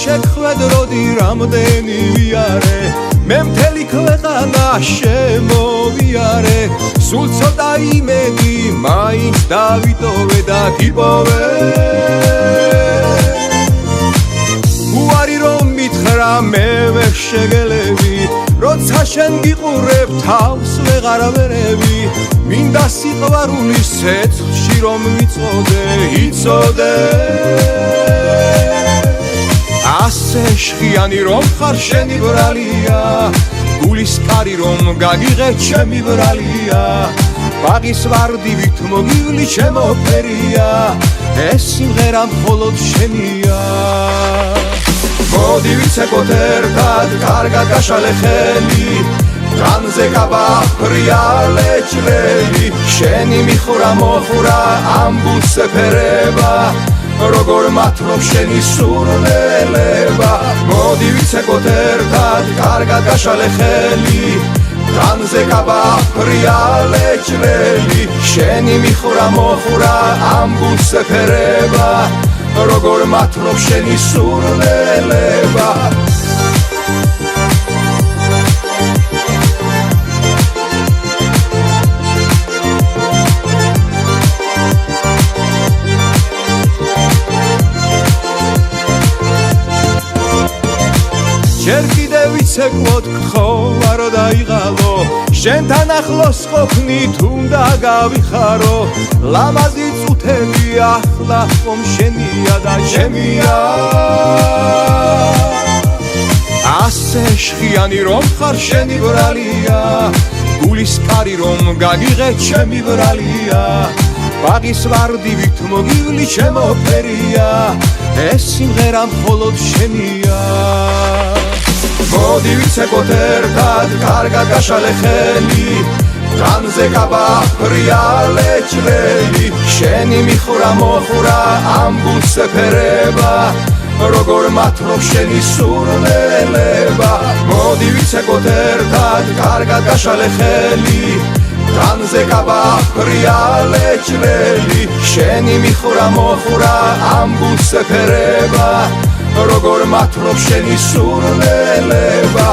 შეხვედროდი რამდენი ვიარე მე მთელი ქვეყანა შემოვიარე სულ ცოტა იმედი მაინც დავიტოვე და გიპოვე უარი რომ მითხრა მე ვერ შეგელები როცა შენ გიყურებ თავს ვეღარ ვერევი მინდა სიყვარულის ცეცხლში რომ მიწოდე იცოდე ასე შხიანი რომ ხარ შენი ბრალია გულის კარი რომ გაგიღე ჩემი ბრალია ბაღის ვარდივით მოგივლი ჩემო ფერია ეს სიმღერა მხოლოდ შენია მოდი ვიცეკოთ ერთად კარგად გაშალე ხელი განზე გაბახრიალე ჭრელი შენი მიხურა მოხურა ამბულს ეფერება როგორ მათრობ შენი სურნელება მოდი ვიცეკოთ ერთად კარგად გაშალე ხელი განზე გაბახრიალე ჭრელი შენი მიხურა მოხურა ამბულს ეფერება როგორ მათრობ შენი სურნელება ჯერ კიდევ ვიცეკვოთ ხოვარო დაიღალო შენთან ახლოს ყოფნით უნდა გავიხარო ლამაზი წუთები ახლა ხომ შენია და ჩემია ასე შხიანი რომ ხარ შენი ბრალია გულის კარი რომ გაგიღე ჩემი ბრალია ბაღის ვარდივით მოგივლი ჩემო ფერია ეს სიმღერა მხოლოდ შენია მოდი ვიცეკოთ ერთად კარგად გაშალე ხელი განზე გაბახრიალე ჭრელი შენი მიხურა მოხურა ამბულს ეფერება როგორ მათრობ შენი სურნელება მოდი ვიცეკოთ ერთად კარგად გაშალე ხელი განზე გაბახრიალე ჭრელი შენი მიხურა მოხურა ამბულს ეფერება როგორ მათრობ შენი სურნელება